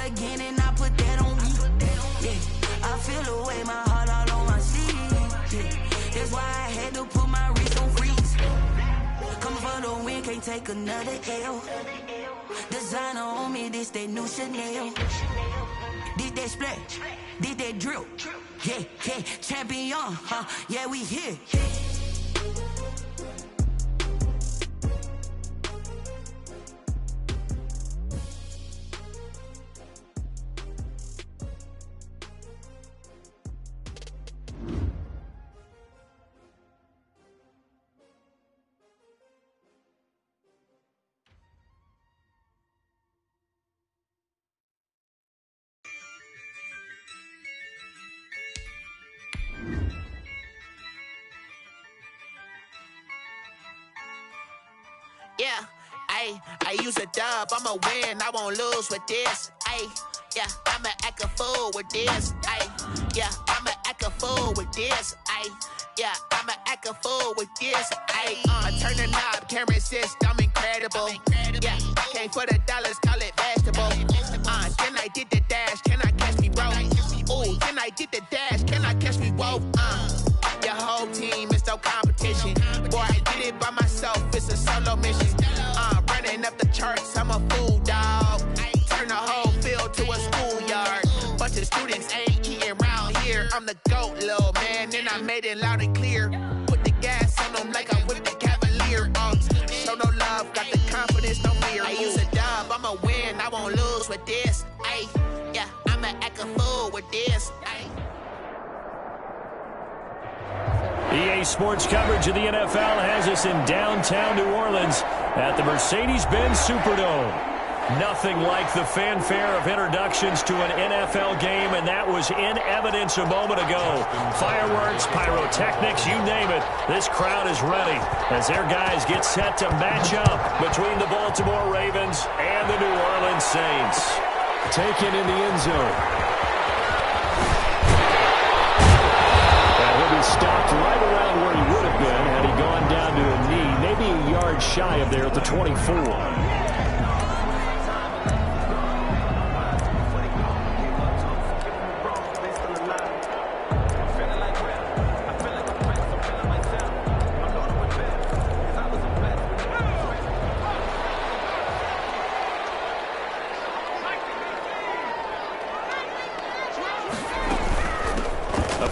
again and I put that on me. Yeah, I feel the way, my heart all on my sleeve. Yeah, that's why I had to put my wrist on freeze. Coming for the win, can't take another L. Designer on me, this that new Chanel. This that splash, this that drill. Yeah, yeah, champion, huh? Yeah, we here. Yeah, I use a dub, I'ma win, I won't lose with this. Yeah, I'ma act a fool with this. Yeah, I'ma act a fool with this. Yeah, I'ma act a fool with this. I turn the knob, can't resist, I'm incredible. Yeah, came for the dollars, call it vegetable. Then I did the dash, can I catch me, bro? Ooh, then I did the dash, can I catch me, whoa? Your whole team is no competition. Boy, I did it by myself, it's a solo mission. Running up the charts, I'm a fool, dog. Turn the whole field to a schoolyard. Bunch of students ain't eating round here. I'm the GOAT, little man, and I made it loud and clear. Put the gas on them like I'm with the Cavalier. Show no love, got the confidence, no fear. I use a dub, I'ma win, I won't lose with this. Yeah, I'ma act a fool with this. EA Sports coverage of the NFL has us in downtown New Orleans at the Mercedes-Benz Superdome. Nothing like the fanfare of introductions to an NFL game, and that was in evidence a moment ago. Fireworks, pyrotechnics, you name it. This crowd is ready as their guys get set to match up between the Baltimore Ravens and the New Orleans Saints. Taken in the end zone. Stopped right around where he would have been had he gone down to a knee, maybe a yard shy of there at the 24.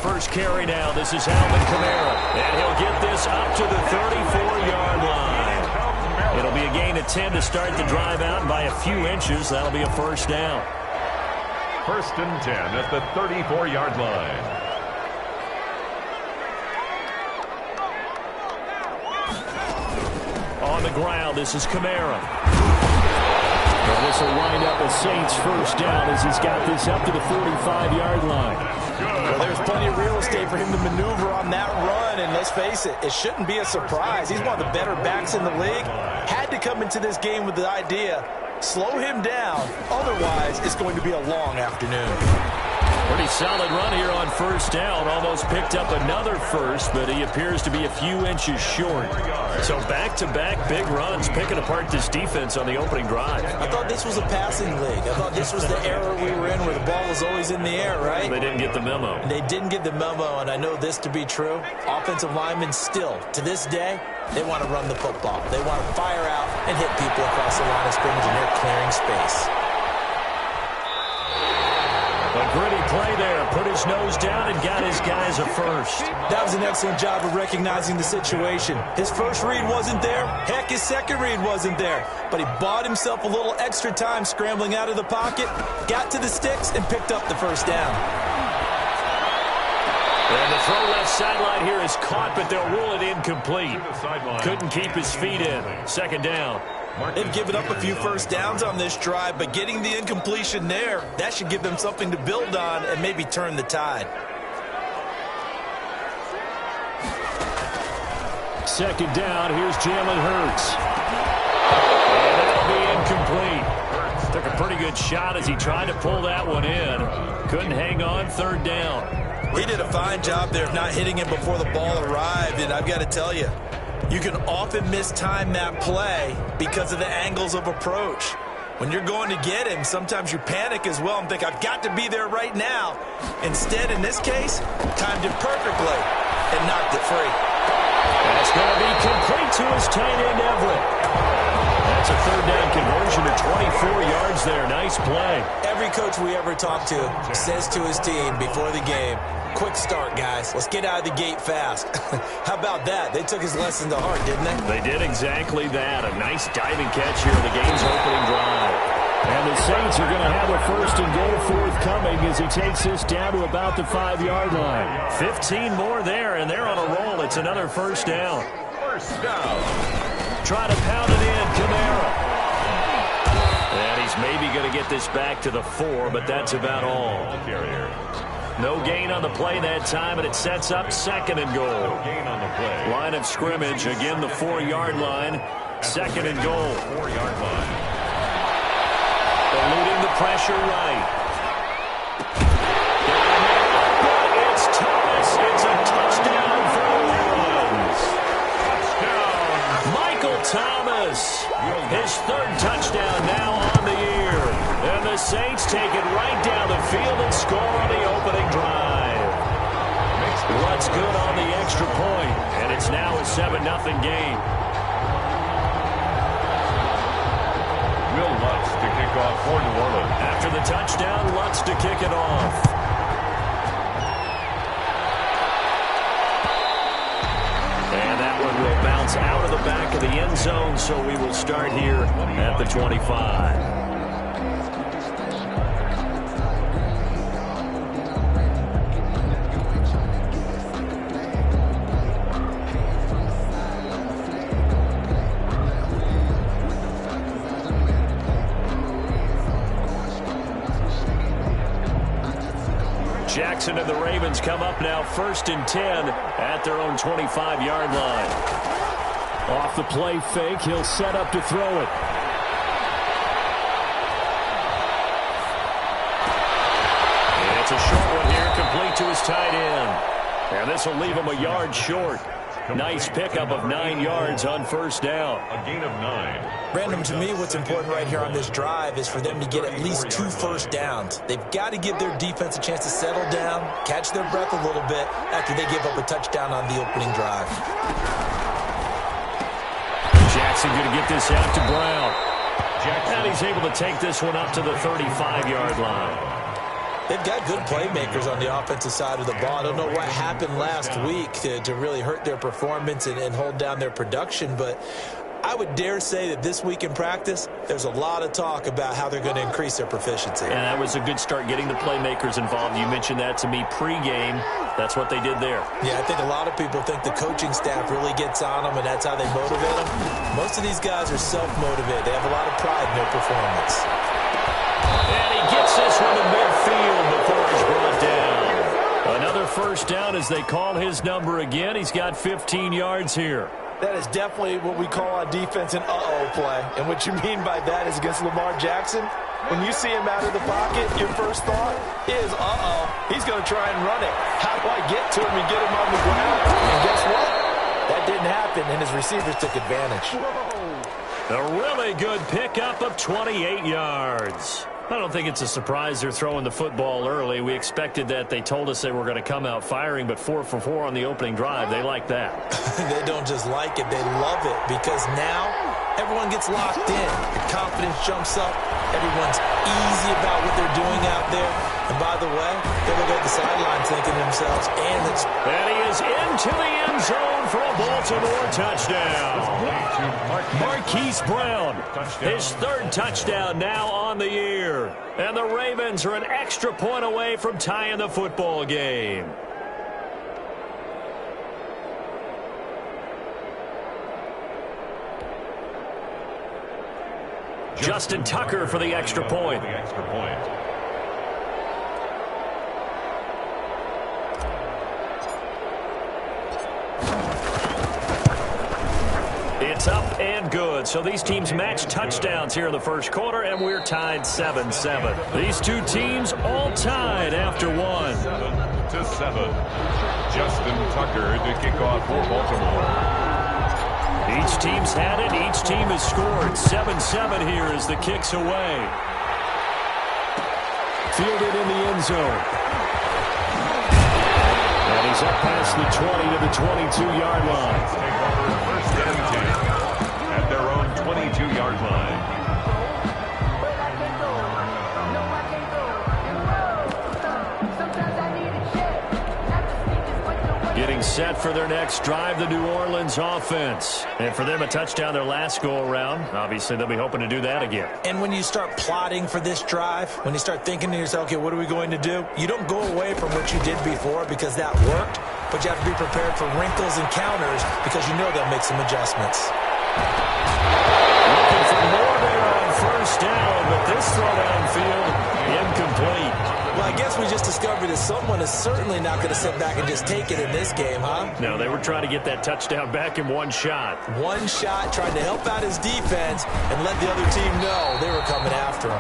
First carry now. This is Alvin Kamara, and he'll get this up to the 34-yard line. It'll be a gain of 10 to start the drive out, and by a few inches, that'll be a first down. First and 10 at the 34-yard line. On the ground, this is Kamara. And this will wind up a Saints first down as he's got this up to the 45-yard line. Well, there's plenty of real estate for him to maneuver on that run, and let's face it, it shouldn't be a surprise. He's one of the better backs in the league. Had to come into this game with the idea, slow him down, otherwise it's going to be a long afternoon. Pretty solid run here on first down. Almost picked up another first, but he appears to be a few inches short. So back-to-back big runs, picking apart this defense on the opening drive. I thought this was a passing league. I thought this was the era we were in where the ball was always in the air, right? They didn't get the memo. They didn't get the memo, and I know this to be true. Offensive linemen still, to this day, they want to run the football. They want to fire out and hit people across the line of scrimmage, and they're clearing space. A gritty play there. Put his nose down and got his guys a first. That was an excellent job of recognizing the situation. His first read wasn't there. Heck, his second read wasn't there. But he bought himself a little extra time scrambling out of the pocket, got to the sticks, and picked up the first down. And the throw left sideline here is caught, but they'll rule it incomplete. Couldn't keep his feet in. Second down. They've given up a few first downs on this drive, but getting the incompletion there, that should give them something to build on and maybe turn the tide. Second down, here's Jalen Hurts. And that'll be incomplete. Took a pretty good shot as he tried to pull that one in. Couldn't hang on, third down. He did a fine job there of not hitting him before the ball arrived, and I've got to tell you, you can often mistime that play because of the angles of approach. When you're going to get him, sometimes you panic as well and think, I've got to be there right now. Instead, in this case, timed it perfectly and knocked it free. That's going to be complete to his tight end, Everett. That's a third down conversion to 24 yards there. Nice play. Every coach we ever talk to says to his team before the game, quick start, guys. Let's get out of the gate fast. How about that? They took his lesson to heart, didn't they? They did exactly that. A nice diving catch here in the game's opening drive. And the Saints are going to have a first and goal forthcoming as he takes this down to about the 5-yard line. 15 more there, and they're on a roll. It's another first down. First down. Try to pound it in, Kamara. And he's maybe going to get this back to the 4, but that's about all. No gain on the play that time, and it sets up second and goal. No gain on the play. Line of scrimmage, again the 4-yard line. Second and goal. 4-yard line. Eluding the pressure right. It's Thomas. It's a touchdown for the Orleans. Touchdown. Michael Thomas. His third touchdown now on the year. And the Saints take it right down the field and score on the opening drive. What's good on the extra point, and it's now a 7-0 game. Will Lutz to kick off for New Orleans. After the touchdown, Lutz to kick it off. And that one will bounce out of the back of the end zone, so we will start here at the 25. Jackson and the Ravens come up now first and 10 at their own 25-yard line. Off the play fake, he'll set up to throw it. And it's a short one here, complete to his tight end. And this will leave him a yard short. Nice pickup of 9 yards on first down. A gain of 9. Brandon, to me, what's important right here on this drive is for them to get at least 2 first downs. They've got to give their defense a chance to settle down, catch their breath a little bit after they give up a touchdown on the opening drive. Jackson going to get this out to Brown. And he's able to take this one up to the 35-yard line. They've got good playmakers on the offensive side of the ball. I don't know what happened last week to really hurt their performance and hold down their production, but I would dare say that this week in practice, there's a lot of talk about how they're going to increase their proficiency. And that was a good start getting the playmakers involved. You mentioned that to me pregame. That's what they did there. Yeah, I think a lot of people think the coaching staff really gets on them, and that's how they motivate them. Most of these guys are self-motivated. They have a lot of pride in their performance. And he gets this one to midfield before he's brought down. Another first down as they call his number again. He's got 15 yards here. That is definitely what we call on defense an uh-oh play. And what you mean by that is against Lamar Jackson, when you see him out of the pocket, your first thought is, uh-oh, he's going to try and run it. How do I get to him and get him on the ground? And guess what? That didn't happen, and his receivers took advantage. A really good pickup of 28 yards. I don't think it's a surprise they're throwing the football early. We expected that. They told us they were going to come out firing, but 4 for 4 on the opening drive. They like that. They don't just like it. They love it because now everyone gets locked in. The confidence jumps up. Everyone's easy about what they're doing out there. And by the way, they look at the sidelines thinking to themselves, and he is into the end zone for a Baltimore touchdown. Marquise Brown, his third touchdown now on the year. And the Ravens are an extra point away from tying the football game. Justin Tucker for the extra point. It's up and good. So these teams match touchdowns here in the first quarter, and we're tied 7-7. These two teams all tied after one. 7-7. Justin Tucker to kick off for Baltimore. Each team's had it. Each team has scored. 7-7 here as the kick's away. Fielded in the end zone. And he's up past the 20 to the 22-yard line. Take over first and 10 at their own 22-yard line. Getting set for their next drive, the New Orleans offense. And for them, a touchdown their last go-around. Obviously, they'll be hoping to do that again. And when you start plotting for this drive, when you start thinking to yourself, okay, what are we going to do? You don't go away from what you did before because that worked, but you have to be prepared for wrinkles and counters because you know they'll make some adjustments. Looking for more there on first down, but this throw downfield, incomplete. Well, I guess we just discovered that someone is certainly not going to sit back and just take it in this game, huh? No, they were trying to get that touchdown back in one shot. One shot, trying to help out his defense and let the other team know they were coming after him.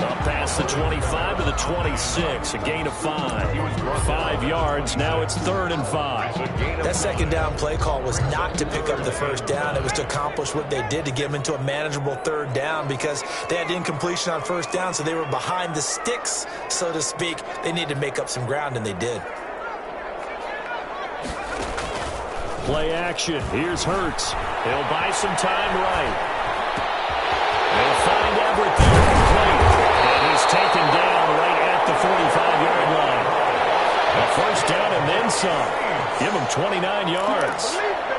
Up past the 25 to the 26, a gain of 5. 5 yards, now it's 3rd and 5. That second down play call was not to pick up the first down. It was to accomplish what they did to get them into a manageable 3rd down because they had incompletion on first down, so they were behind the sticks, so to speak. They needed to make up some ground, and they did. Play action. Here's Hurts. He'll buy some time right. They'll find Everett there complete. And he's taken down right at the 45-yard line. A first down and then some. Give him 29 yards.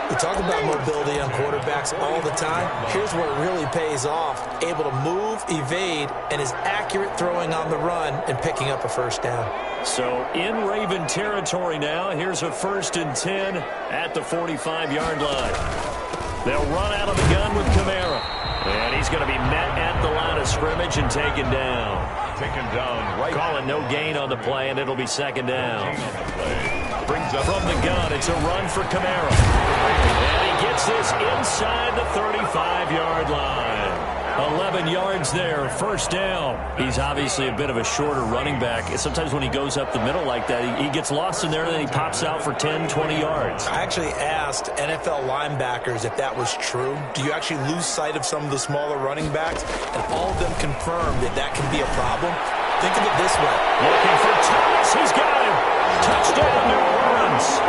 We talk about mobility on quarterbacks all the time. Here's where it really pays off. Able to move, evade, and is accurate throwing on the run and picking up a first down. So in Raven territory now. Here's a 1st and 10 at the 45-yard line. They'll run out of the gun with Kamara. And he's going to be met at the line of scrimmage and taken down. Taken down right. Calling no gain on the play, and it'll be 2nd down. Brings up From the gun, it's a run for Kamara. And he gets this inside the 35-yard line. 11 yards there, 1st down. He's obviously a bit of a shorter running back. Sometimes when he goes up the middle like that, he gets lost in there, and then he pops out for 10, 20 yards. I actually asked NFL linebackers if that was true. Do you actually lose sight of some of the smaller running backs? And all of them confirmed that that can be a problem. Think of it this way. Looking for Thomas. He's got him. Touchdown, New Orleans.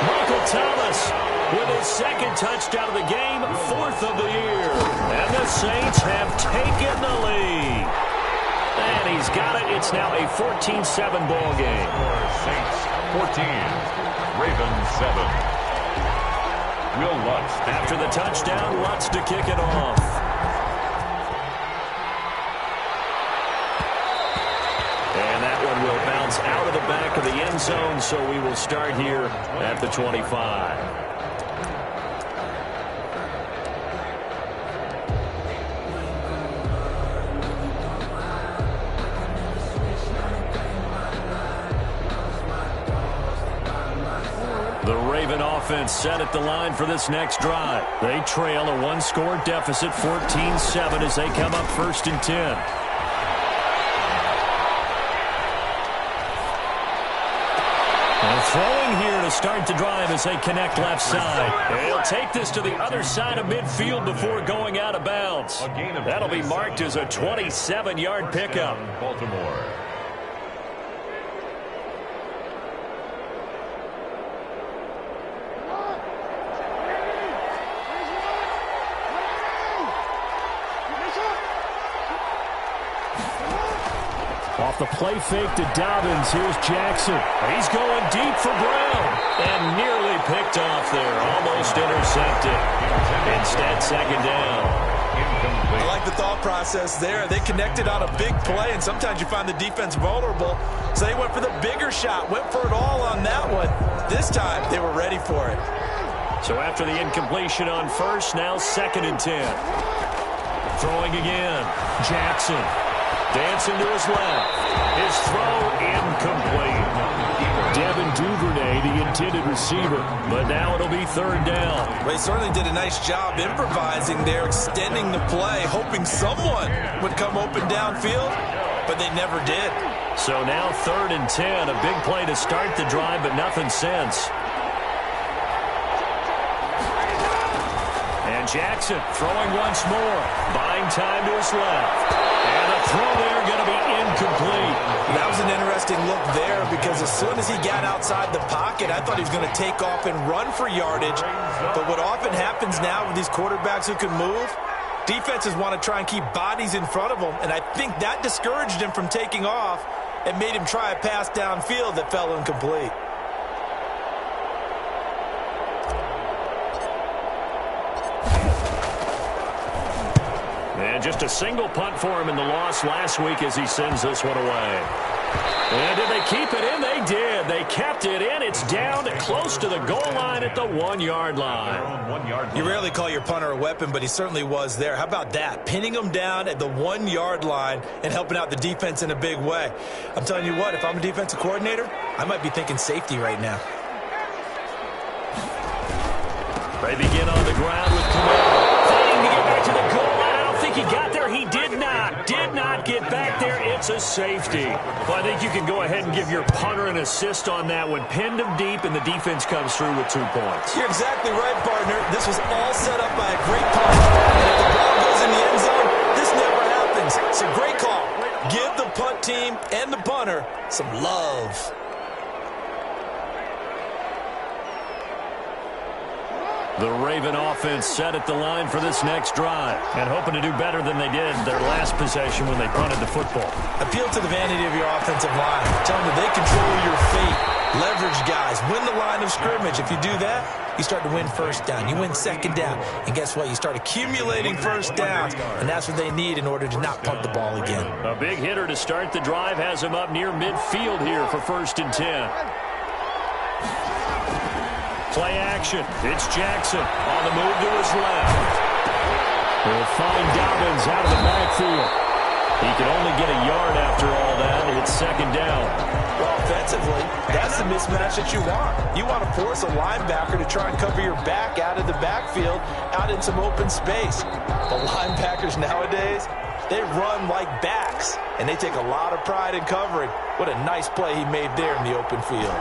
Michael Thomas with his 2nd touchdown of the game, 4th of the year. And the Saints have taken the lead. And he's got it. It's now a 14-7 ball game. Saints 14, Ravens 7. Will Lutz. After the touchdown, Lutz to kick it off. And that one will bounce out of the back of the end zone, so we will start here at the 25. The Raven offense set at the line for this next drive. They trail a 1-score deficit, 14-7, as they come up 1st and 10. And throwing here to start the drive as they connect left side. They'll take this to the other side of midfield before going out of bounds. That'll be marked as a 27-yard pickup. Baltimore. Off the play fake to Dobbins, here's Jackson. He's going deep for Brown. And nearly picked off there. Almost intercepted. Instead, 2nd down. Incomplete. I like the thought process there. They connected on a big play, and sometimes you find the defense vulnerable. So they went for the bigger shot, went for it all on that one. This time, they were ready for it. So after the incompletion on first, now 2nd and 10. Throwing again. Jackson. Dancing to his left. His throw incomplete. Devin Duvernay, the intended receiver. But now it'll be 3rd down. Well, he certainly did a nice job improvising there, extending the play, hoping someone would come open downfield, but they never did. So now 3rd and 10. A big play to start the drive, but nothing since. Jackson throwing once more. Buying time to his left. And the throw there going to be incomplete. That was an interesting look there because as soon as he got outside the pocket, I thought he was going to take off and run for yardage. But what often happens now with these quarterbacks who can move, defenses want to try and keep bodies in front of them, and I think that discouraged him from taking off and made him try a pass downfield that fell incomplete. And just a single punt for him in the loss last week as he sends this one away. And did they keep it in? They did. They kept it in. It's down close to the goal line at the 1-yard line. You rarely call your punter a weapon, but he certainly was there. How about that? Pinning him down at the 1-yard line and helping out the defense in a big way. I'm telling you what, if I'm a defensive coordinator, I might be thinking safety right now. They begin on the ground with Camaro. Fighting to get back to the goal line. I don't think he got there. He did not. Did not get back there. It's a safety. Well, I think you can go ahead and give your punter an assist on that one. Pinned him deep, and the defense comes through with 2 points. You're exactly right, partner. This was all set up by a great punch. And if the ball goes in the end zone, this never happens. It's a great call. Give the punt team and the punter some love. The Raven offense set at the line for this next drive and hoping to do better than they did their last possession when they punted the football. Appeal to the vanity of your offensive line. Tell them that they control your fate. Leverage guys. Win the line of scrimmage. If you do that, you start to win first down. You win second down. And guess what? You start accumulating first downs. And that's what they need in order to not punt the ball again. A big hitter to start the drive has him up near midfield here for 1st and 10. Play action. It's Jackson on the move to his left. He'll find Dobbins out of the backfield. He can only get a yard after all that. It's 2nd down. Well, offensively, that's the mismatch that you want. You want to force a linebacker to try and cover your back out of the backfield, out in some open space. The linebackers nowadays, they run like backs, and they take a lot of pride in covering. What a nice play he made there in the open field.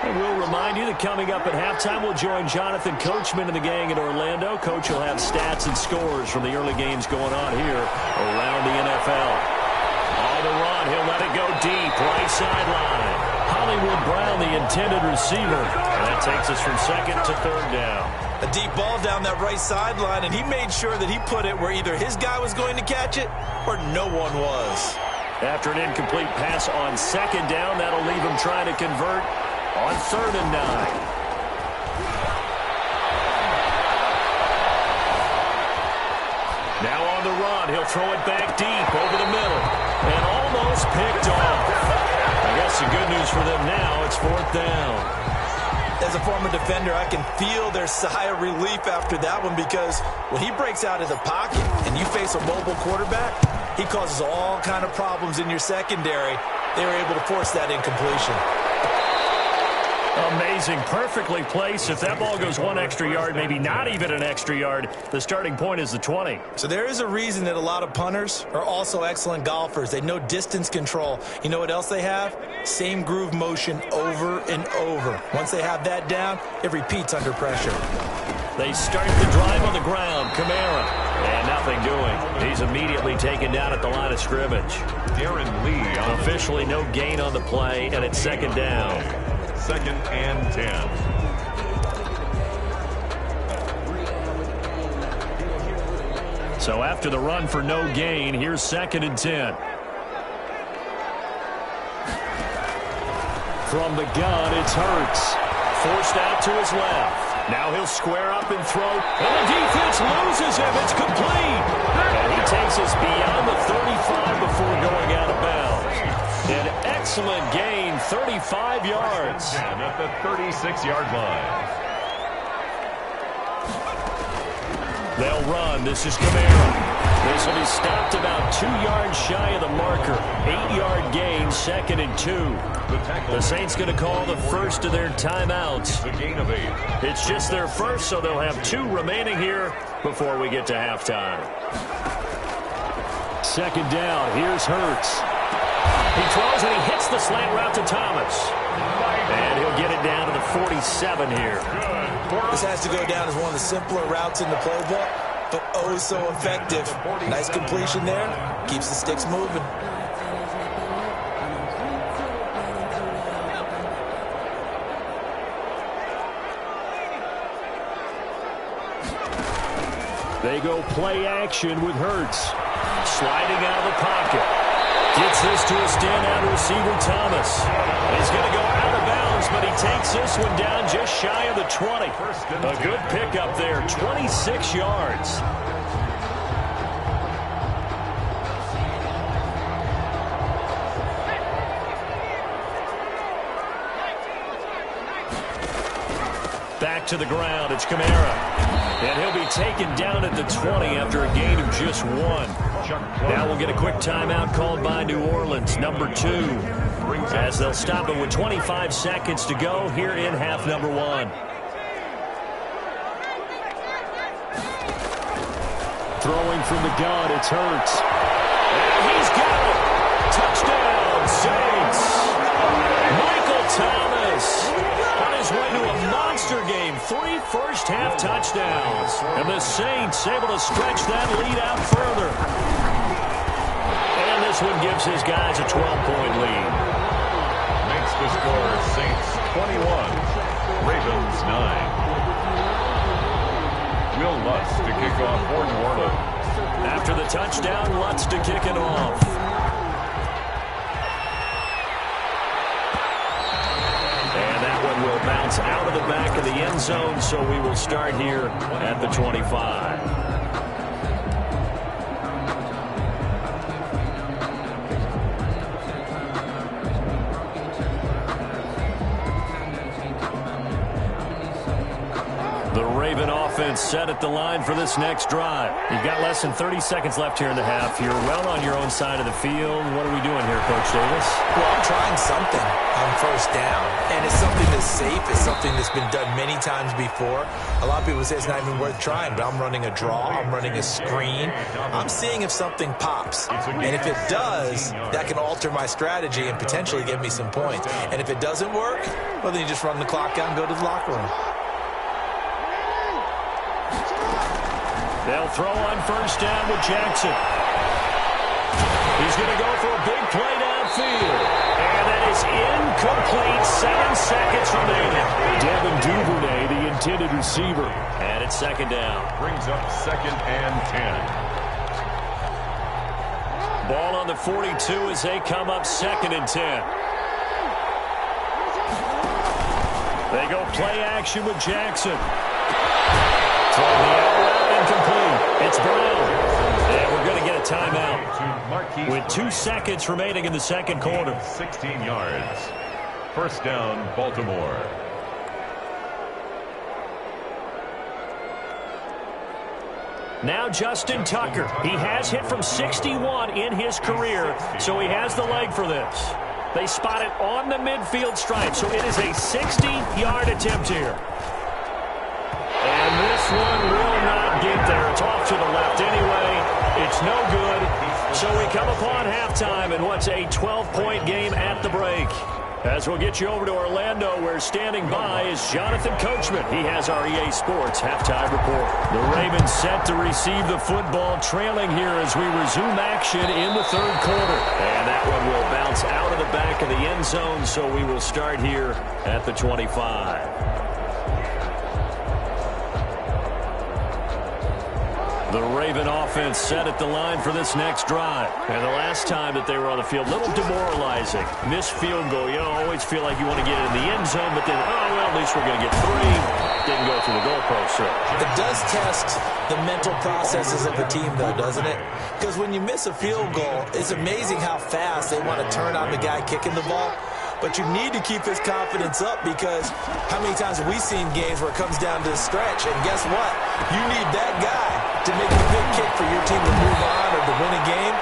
And we'll remind you that coming up at halftime, we'll join Jonathan Coachman and the gang in Orlando. Coach will have stats and scores from the early games going on here around the NFL. On the run, he'll let it go deep, right sideline. Hollywood Brown, the intended receiver. And that takes us from 2nd to 3rd down. A deep ball down that right sideline, and he made sure that he put it where either his guy was going to catch it or no one was. After an incomplete pass on 2nd down, that'll leave him trying to convert on 3rd and 9. Now on the run, he'll throw it back deep over the middle and almost picked off. I guess the good news for them now, it's 4th down. As a former defender, I can feel their sigh of relief after that one because when he breaks out of the pocket and you face a mobile quarterback, he causes all kind of problems in your secondary. They were able to force that incompletion. Amazing. Perfectly placed. If that ball goes 1 extra yard, maybe not even an extra yard, the starting point is the 20. So there is a reason that a lot of punters are also excellent golfers. They know distance control. You know what else they have? Same groove motion over and over. Once they have that down, it repeats under pressure. They start the drive on the ground. Camaro. And nothing doing. He's immediately taken down at the line of scrimmage. Darren Lee. Officially no gain on the play, and it's 2nd down. 2nd and 10. So after the run for no gain, here's 2nd and 10. From the gun, it's Hurts. Forced out to his left. Now he'll square up and throw. And the defense loses him. It's complete. And he takes us beyond the 35 before going out of bounds. An excellent gain, 35 yards. At the 36-yard line. They'll run. This is Camaro. This will be stopped about 2 yards shy of the marker. 8-yard gain, 2nd and 2. The Saints going to call the first of their timeouts. A gain of 8. It's just their first, so they'll have 2 remaining here before we get to halftime. 2nd down. Here's Hurts. He throws and he hits the slant route to Thomas. And he'll get it down to the 47 here. This has to go down as one of the simpler routes in the playbook, but oh so effective. Nice completion there. Keeps the sticks moving. They go play action with Hurts. Sliding out of the pocket. Gets this to a standout receiver, Thomas. He's going to go out of bounds, but he takes this one down just shy of the 20. A good pickup there, 26 yards. Back to the ground, it's Kamara. And he'll be taken down at the 20 after a gain of just 1. Now we'll get a quick timeout called by New Orleans, number 2. As they'll stop it with 25 seconds to go here in half number 1. Throwing from the gun, it's Hurts. And he's got it. Touchdown, Saints. Michael Thomas on his way to a monster game. 3 first-half touchdowns. And the Saints able to stretch that lead out further. And this one gives his guys a 12-point lead. Makes the score Saints 21, Ravens 9. Will Lutz to kick off for New Orleans. After the touchdown, Lutz to kick it off. Will bounce out of the back of the end zone, so we will start here at the 25. The Raven offense set at the line for this next drive. You've got less than 30 seconds left here in the half. You're well on your own side of the field. What are we doing here, Coach Davis? Well, I'm trying something on first down, and it's something that's safe. It's something that's been done many times before. A lot of people say it's not even worth trying, but I'm running a draw. I'm running a screen. I'm seeing if something pops, and if it does, that can alter my strategy and potentially give me some points. And if it doesn't work, well, then you just run the clock out and go to the locker room. They'll throw on first down with Jackson. He's going to go for a big play downfield. And that is incomplete. 7 seconds remaining. Devin Duvernay, the intended receiver. And it's second down. Brings up 2nd and 10. Ball on the 42 as they come up 2nd and 10. They go play action with Jackson. Throwing the out route incomplete. It's Brown. And we're going to get a timeout with 2 seconds remaining in the second quarter. 16 yards. First down, Baltimore. Now Justin Tucker. He has hit from 61 in his career, so he has the leg for this. They spot it on the midfield stripe, so it is a 60-yard attempt here. And this one will not get there. It's off to the left anyway. It's no good. So we come upon halftime in what's a 12-point game at the break. As we'll get you over to Orlando, where standing by is Jonathan Coachman. He has our EA Sports halftime report. The Ravens set to receive the football, trailing here as we resume action in the third quarter. And that one will bounce out of the back of the end zone, so we will start here at the 25. The Raven offense set at the line for this next drive. And the last time that they were on the field, a little demoralizing. Missed field goal. You always feel like you want to get it in the end zone, but then, oh, well, at least we're going to get 3. Didn't go through the goalpost, sir. It does test the mental processes of the team, though, doesn't it? Because when you miss a field goal, it's amazing how fast they want to turn on the guy kicking the ball. But you need to keep his confidence up, because how many times have we seen games where it comes down to the stretch? And guess what? You need that guy to make a big kick for your team to move on or to win a game.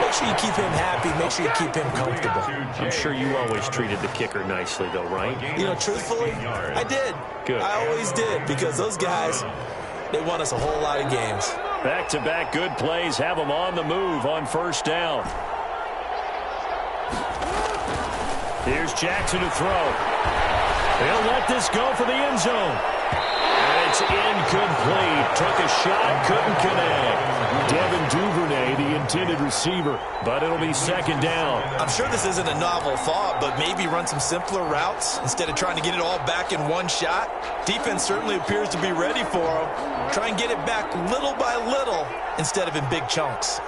Make sure you keep him happy. Make sure you keep him comfortable. I'm sure you always treated the kicker nicely, though, right? You know, truthfully, I did. Good. I always did, because those guys, they won us a whole lot of games. Back-to-back good plays have them on the move on first down. Here's Jackson to throw. He'll let this go for the end zone. It's incomplete. Took a shot, couldn't connect. Devin Duvernay, the intended receiver, but it'll be second down. I'm sure this isn't a novel thought, but maybe run some simpler routes instead of trying to get it all back in one shot. Defense certainly appears to be ready for him. Try and get it back little by little instead of in big chunks.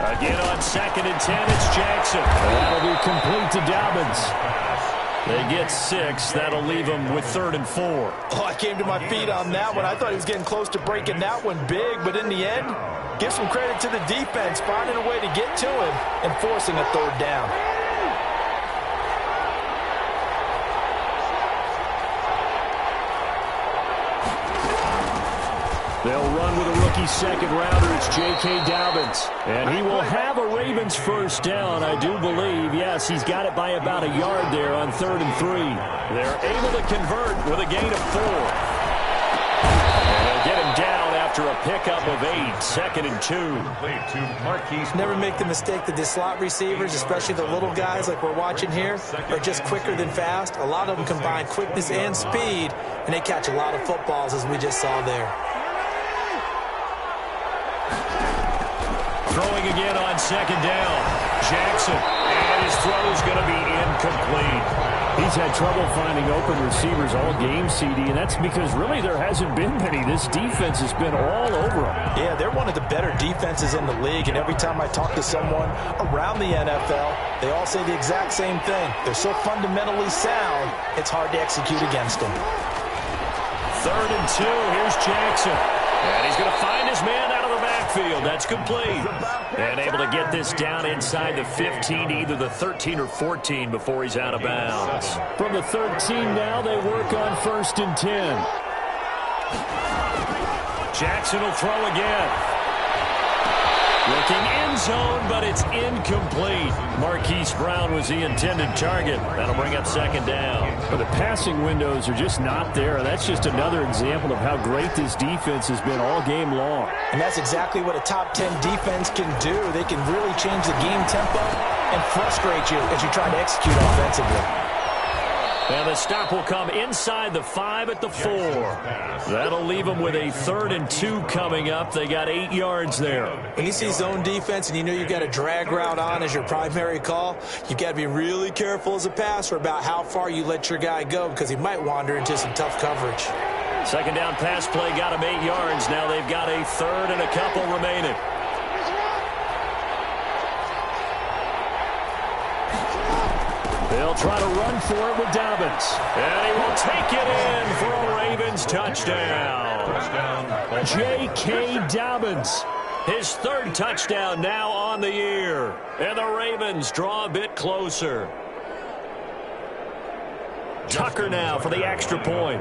Again on 2nd and 10, it's Jackson. That'll be complete to Dobbins. They get 6. That'll leave them with 3rd and 4. Oh, I came to my feet on that one. I thought he was getting close to breaking that one big, but in the end, give some credit to the defense, finding a way to get to him and forcing a 3rd down. They'll run with a rookie second-rounder. It's J.K. Dobbins. And he will have a Ravens first down, I do believe. Yes, he's got it by about a yard there on 3rd and 3. They're able to convert with a gain of 4. And they'll get him down after a pickup of 8. 2nd and 2. Never make the mistake that the slot receivers, especially the little guys like we're watching here, are just quicker than fast. A lot of them combine quickness and speed, and they catch a lot of footballs, as we just saw there. Throwing again on 2nd down. Jackson, and his throw is going to be incomplete. He's had trouble finding open receivers all game, CD, and that's because really there hasn't been many. This defense has been all over them. Yeah, they're one of the better defenses in the league, and every time I talk to someone around the NFL, they all say the exact same thing. They're so fundamentally sound, it's hard to execute against them. 3rd and 2, here's Jackson. And he's going to find his man out of the backfield. That's complete. And able to get this down inside the 15, either the 13 or 14 before he's out of bounds. From the 13 now, they work on 1st and 10. Jackson will throw again. Looking end zone, but it's incomplete. Marquise Brown was the intended target. That'll bring up 2nd down. But the passing windows are just not there. That's just another example of how great this defense has been all game long. And that's exactly what a top 10 defense can do. They can really change the game tempo and frustrate you as you try to execute offensively. And the stop will come inside the 5 at the 4. That'll leave them with a 3rd and 2 coming up. They got 8 yards there. When you see zone defense and you know you've got a drag route on as your primary call, you've got to be really careful as a passer about how far you let your guy go because he might wander into some tough coverage. 2nd down pass play got him 8 yards. Now they've got a 3rd and a couple remaining. They'll try to run for it with Dobbins. And he will take it in for a Ravens touchdown. J.K. Dobbins. His 3rd touchdown now on the year. And the Ravens draw a bit closer. Tucker now for the extra point.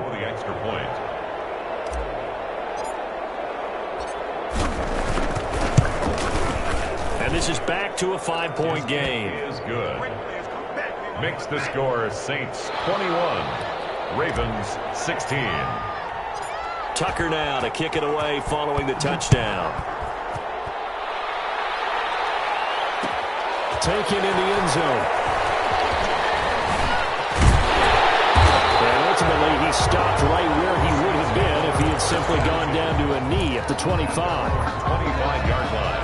And this is back to a 5-point game. Is good. Makes the score Saints 21, Ravens 16. Tucker now to kick it away following the touchdown. Taken in the end zone. And ultimately he stopped right where he would have been if he had simply gone down to a knee at the 25. 25-yard line.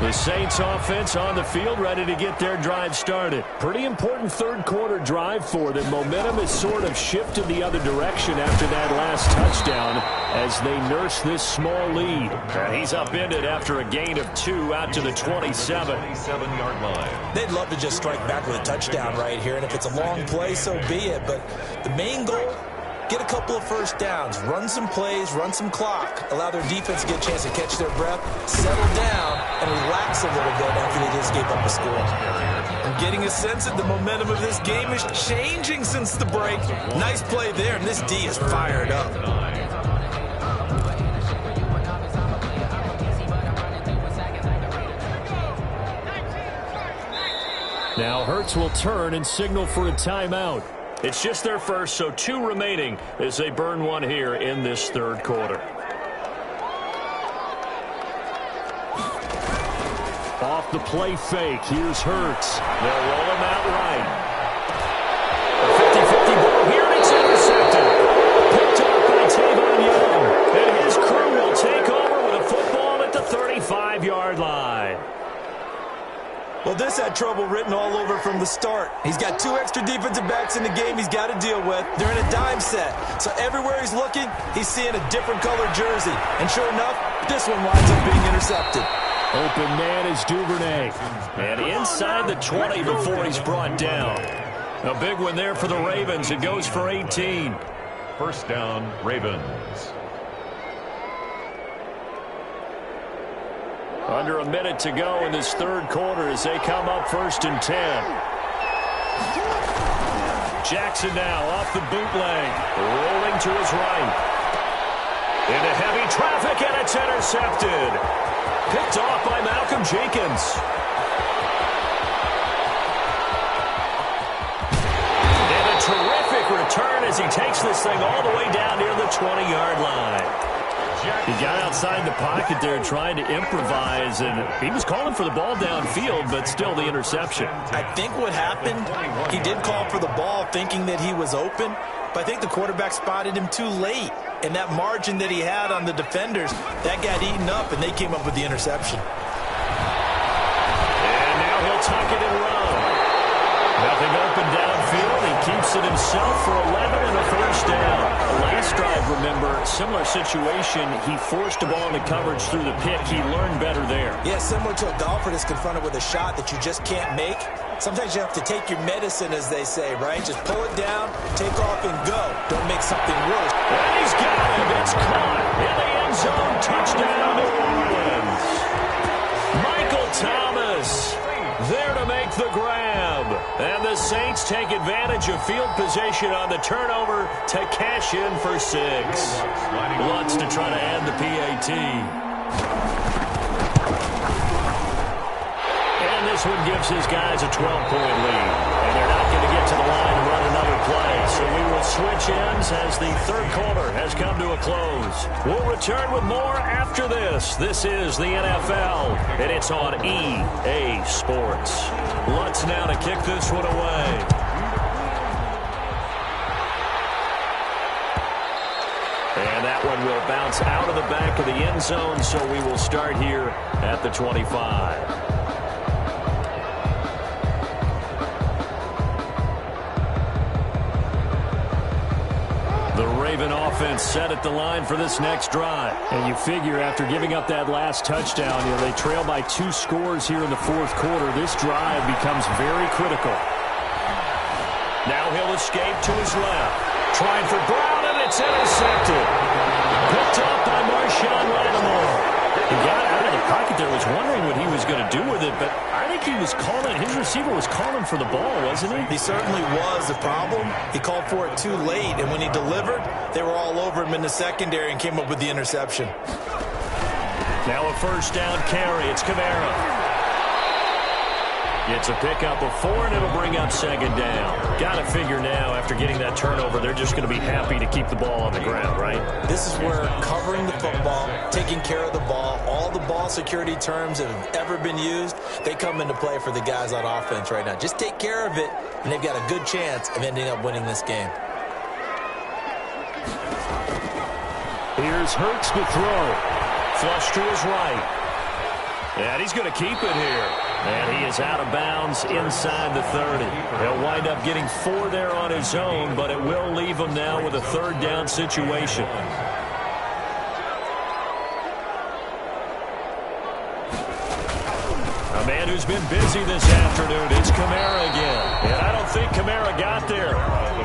The Saints offense on the field ready to get their drive started. Pretty important 3rd quarter drive for them. Momentum has sort of shifted the other direction after that last touchdown as they nurse this small lead. And he's upended after a gain of 2 out to the 27. 27-yard line. They'd love to just strike back with a touchdown right here, and if it's a long play, so be it. But the main goal, get a couple of first downs, run some plays, run some clock, allow their defense to get a chance to catch their breath, settle down, and relax a little bit after they just gave up a score. I'm getting a sense that the momentum of this game is changing since the break. Nice play there, and this D is fired up. Now Hurts will turn and signal for a timeout. It's just their first, so 2 remaining as they burn one here in this 3rd quarter. Off the play fake, here's Hurts. They'll roll him out right. A 50-50 ball here, and it's intercepted. Picked up by Tavon Young. And his crew will take over with a football at the 35-yard line. Well, this had trouble written all over from the start. He's got 2 extra defensive backs in the game he's got to deal with. They're in a dime set. So everywhere he's looking, he's seeing a different colored jersey. And sure enough, this one winds up being intercepted. Open man is Duvernay. And inside the 20 before he's brought down. A big one there for the Ravens. It goes for 18. First down, Ravens. Under a minute to go in this third quarter as they come up 1st and 10. Jackson now off the bootleg. Rolling to his right. Into heavy traffic, and it's intercepted. Picked off by Malcolm Jenkins. And a terrific return as he takes this thing all the way down near the 20-yard line. He got outside the pocket there trying to improvise, and he was calling for the ball downfield, but still the interception. I think what happened, he did call for the ball thinking that he was open, but I think the quarterback spotted him too late. And that margin that he had on the defenders, that got eaten up, and they came up with the interception. And now he'll tuck it and run. Nothing open downfield. He keeps it himself for 11 and a first down. Last drive, remember, similar situation. He forced the ball into coverage through the pick. He learned better there. Yeah, similar to a golfer that's confronted with a shot that you just can't make. Sometimes you have to take your medicine, as they say, right? Just pull it down, take off, and go. Don't make something worse. And he's got him. It's caught in the end zone. Touchdown, New Orleans. Michael Thomas there to make the grab. And the Saints take advantage of field position on the turnover to cash in for 6. Lutz to try to add the PAT. And this one gives his guys a 12-point lead. And they're not going to get to the line and run another play. So we will switch ends as the third quarter has come to a close. We'll return with more after this. This is the NFL, and it's on EA Sports. Lutz now to kick this one away. And that one will bounce out of the back of the end zone, so we will start here at the 25. The Raven offense set at the line for this next drive. And you figure after giving up that last touchdown, they trail by 2 scores here in the fourth quarter. This drive becomes very critical. Now he'll escape to his left. Trying for Brown, and it's intercepted. Picked up by Marshawn Lattimore. He got out of the pocket there, was wondering what he was going to do with it, but I think he was calling, his receiver was calling for the ball, wasn't he? He certainly was. The problem, he called for it too late, and when he delivered, they were all over him in the secondary and came up with the interception. Now a first down carry. It's Kamara. It's a pickup of 4, and it'll bring up second down. Got to figure now, after getting that turnover, they're just going to be happy to keep the ball on the ground, right? This is where covering the football, taking care of the ball, all the ball security terms that have ever been used, they come into play for the guys on offense right now. Just take care of it, and they've got a good chance of ending up winning this game. Here's Hurts to throw. Flush to his right. And he's going to keep it here. And he is out of bounds inside the 30. He'll wind up getting 4 there on his own, but it will leave him now with a third down situation. A man who's been busy this afternoon, it's Kamara again. And I don't think Kamara got there.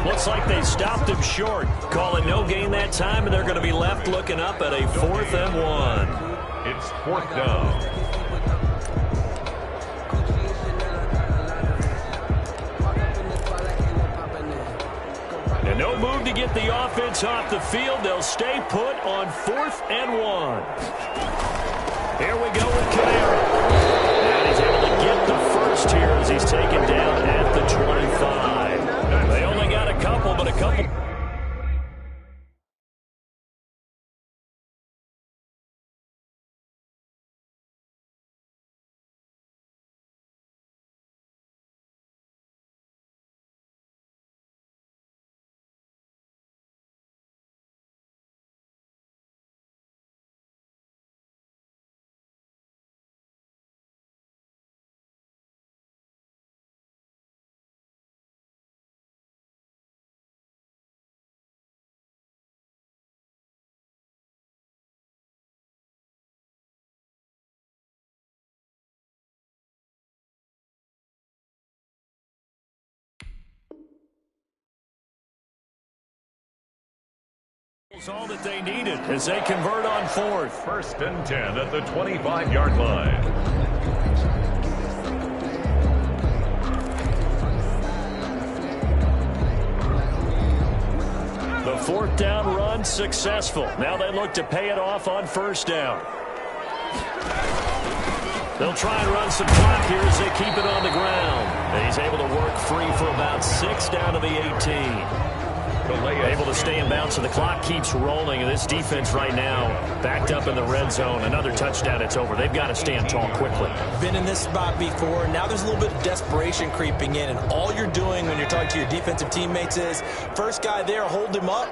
Looks like they stopped him short. Calling no gain that time, and they're going to be left looking up at a 4th and 1. It's 4th down. And no move to get the offense off the field. They'll stay put on 4th and 1. Here we go with Kamara. And he's able to get the first here as he's taken down at the 25. They only got a couple, but a couple. All that they needed as they convert on fourth. 1st and 10 at the 25-yard line. The 4th down run successful. Now they look to pay it off on 1st down. They'll try and run some clock here as they keep it on the ground. He's able to work free for about 6 down to the 18. Able to stay in bounds, so the clock keeps rolling. And this defense right now backed up in the red zone. Another touchdown, it's over. They've got to stand tall quickly. Been in this spot before. Now there's a little bit of desperation creeping in. And all you're doing when you're talking to your defensive teammates is, first guy there, hold him up.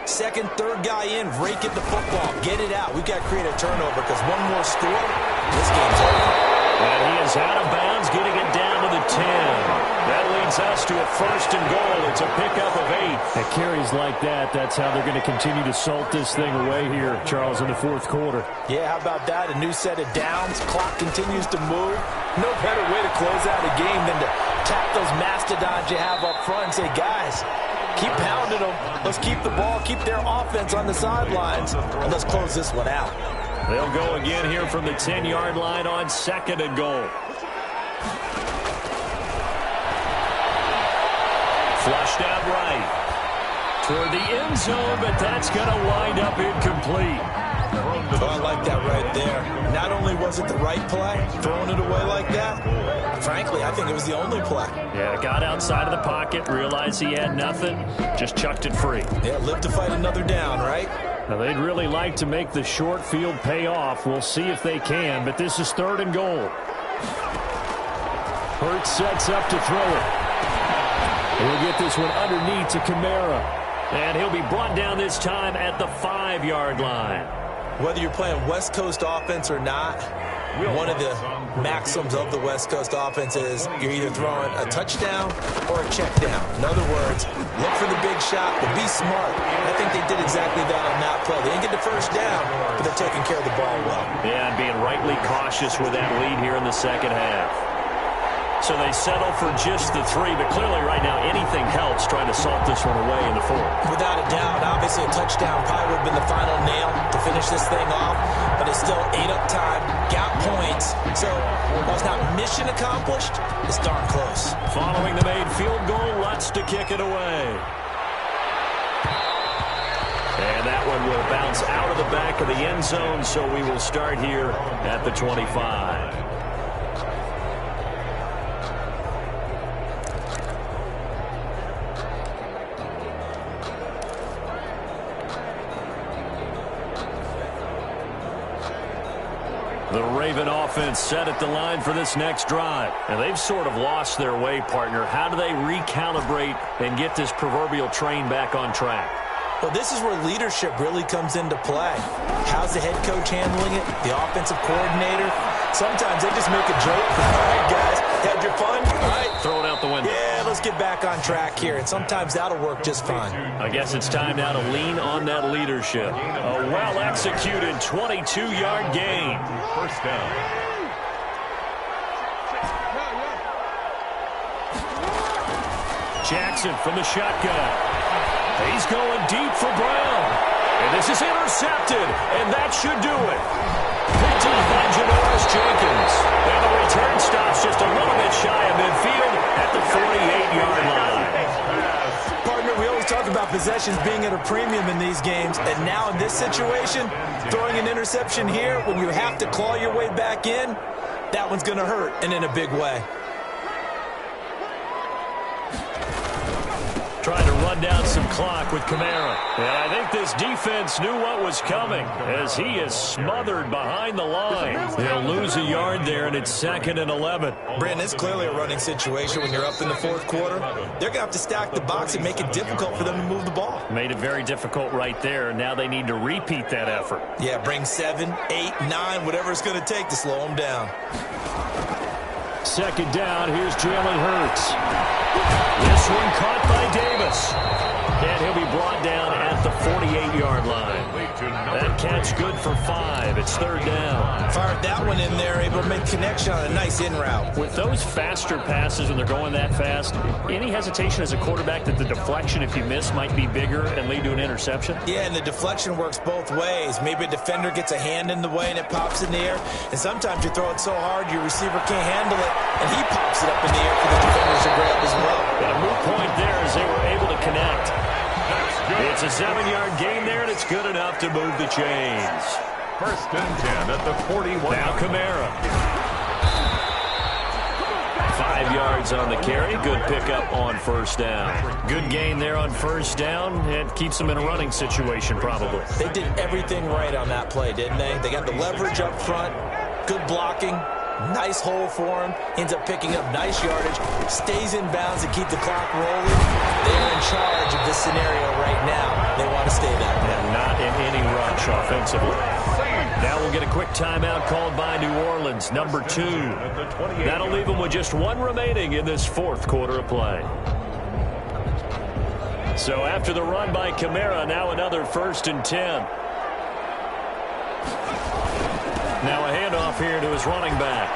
Second, third guy in, rake at the football. Get it out. We've got to create a turnover because one more score, this game's over. And he is out of bounds, getting it down to the 10. That leads us to a 1st and goal. It's a pickup of 8. At carries like that, that's how they're going to continue to salt this thing away here, Charles, in the 4th quarter. Yeah, how about that? A new set of downs. Clock continues to move. No better way to close out a game than to tap those mastodons you have up front and say, guys, keep pounding them. Let's keep the ball, keep their offense on the sidelines, and let's close this one out. They'll go again here from the 10-yard line on 2nd and goal. Flushed out right toward the end zone, but that's going to wind up incomplete. Oh, I like that right there. Not only was it the right play, throwing it away like that, frankly, I think it was the only play. Yeah, got outside of the pocket, realized he had nothing, just chucked it free. Yeah, live to fight another down, right? Now, they'd really like to make the short field pay off. We'll see if they can, but this is 3rd and goal. Hurts sets up to throw it. We'll get this one underneath to Kamara. And he'll be brought down this time at the 5-yard line. Whether you're playing West Coast offense or not, one of the maxims of the West Coast offense is you're either throwing a touchdown or a check down. In other words, look for the big shot, but be smart. I think they did exactly that on that play. They didn't get the 1st down, but they're taking care of the ball well. Yeah, and being rightly cautious with that lead here in the 2nd half. So they settle for just the 3, but clearly right now anything helps trying to salt this one away in the 4th. Without a doubt, obviously a touchdown probably would have been the final nail to finish this thing off, but it's still ate up time, got points, so while it's not mission accomplished, it's darn close. Following the made field goal, Lutz to kick it away. And that one will bounce out of the back of the end zone, so we will start here at the 25. The Raven offense set at the line for this next drive. And they've sort of lost their way, partner. How do they recalibrate and get this proverbial train back on track? Well, this is where leadership really comes into play. How's the head coach handling it? The offensive coordinator? Sometimes they just make a joke. All right, guys, had your fun? All right. Throw it out the window. Yeah, let's get back on track here. And sometimes that'll work just fine. I guess it's time now to lean on that leadership. A well-executed 22-yard gain. 1st down. Jackson from the shotgun. He's going deep for Brown. And this is intercepted, and that should do it. Picked off by Janoris Jenkins. And the return stops just a little bit shy of midfield at the 48-yard line. Partner, we always talk about possessions being at a premium in these games, and now in this situation, throwing an interception here when you have to claw your way back in, that one's going to hurt, and in a big way. Trying to run down some clock with Kamara. And I think this defense knew what was coming as he is smothered behind the line. They'll lose a yard there, and it's 2nd and 11. Brandon, it's clearly a running situation when you're up in the 4th quarter. They're going to have to stack the box and make it difficult for them to move the ball. Made it very difficult right there. Now they need to repeat that effort. Yeah, bring 7, 8, 9, whatever it's going to take to slow them down. 2nd down, here's Jalen Hurts. This one caught by Davis. And he'll be brought down at the 48-yard line. That catch good for 5. It's third down. Fired that one in there, able to make connection on a nice in route. With those faster passes when they're going that fast, any hesitation as a quarterback that the deflection, if you miss, might be bigger and lead to an interception? Yeah, and the deflection works both ways. Maybe a defender gets a hand in the way and it pops in the air. And sometimes you throw it so hard your receiver can't handle it, and he pops it up in the air for the defenders to grab as well. And a moot point there as they were able to connect. It's a 7-yard gain there, and it's good enough to move the chains. First and 10 at the 41. Now Kamara. 5 yards on the carry. Good pickup on first down. Good gain there on first down. It keeps them in a running situation probably. They did everything right on that play, didn't they? They got the leverage up front, good blocking, nice hole for him, ends up picking up nice yardage, stays in bounds to keep the clock rolling. They're in charge of this scenario right now. They want to stay that way. And not in any rush offensively. Now we'll get a quick timeout called by New Orleans, number 2. That'll leave them with just 1 remaining in this fourth quarter of play. So after the run by Kamara, now another 1st and 10. Now a handoff here to his running back.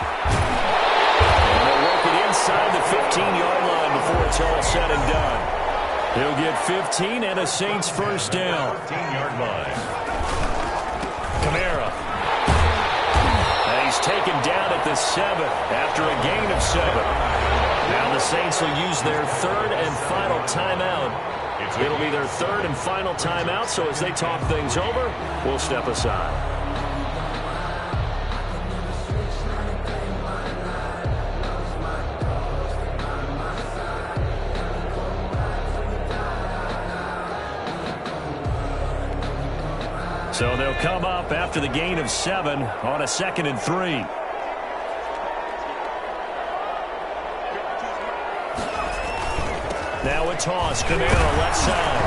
And they'll work it inside the 15-yard line before it's all said and done. He'll get 15 and a Saints first down. 15-yard line. Kamara. And he's taken down at the 7 after a gain of 7. Now the Saints will use their 3rd and final timeout. It'll be their 3rd and final timeout, so as they talk things over, we'll step aside. So they'll come up after the gain of 7 on a 2nd and 3. Now a toss, Kamara left side.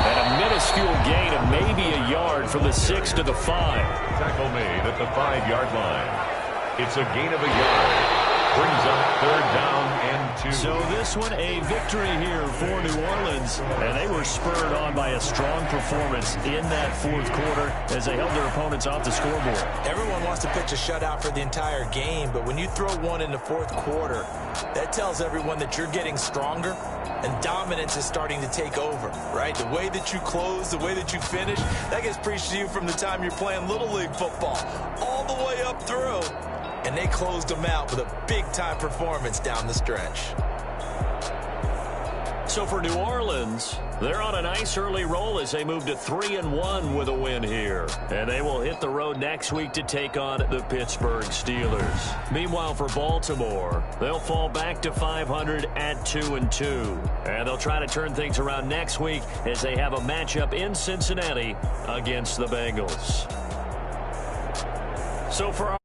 And a minuscule gain of maybe a yard from the 6 to the 5. Tackle made at the 5-yard line. It's a gain of a yard. Brings up 3rd down and 2. So this one a victory here for New Orleans. And they were spurred on by a strong performance in that fourth quarter as they held their opponents off the scoreboard. Everyone wants to pitch a shutout for the entire game, but when you throw one in the fourth quarter, that tells everyone that you're getting stronger and dominance is starting to take over, right? The way that you close, the way that you finish, that gets preached to you from the time you're playing Little League football all the way up through. And they closed them out with a big-time performance down the stretch. So for New Orleans, they're on a nice early roll as they move to 3-1 with a win here. And they will hit the road next week to take on the Pittsburgh Steelers. Meanwhile, for Baltimore, they'll fall back to 500 at 2-2. And they'll try to turn things around next week as they have a matchup in Cincinnati against the Bengals. So for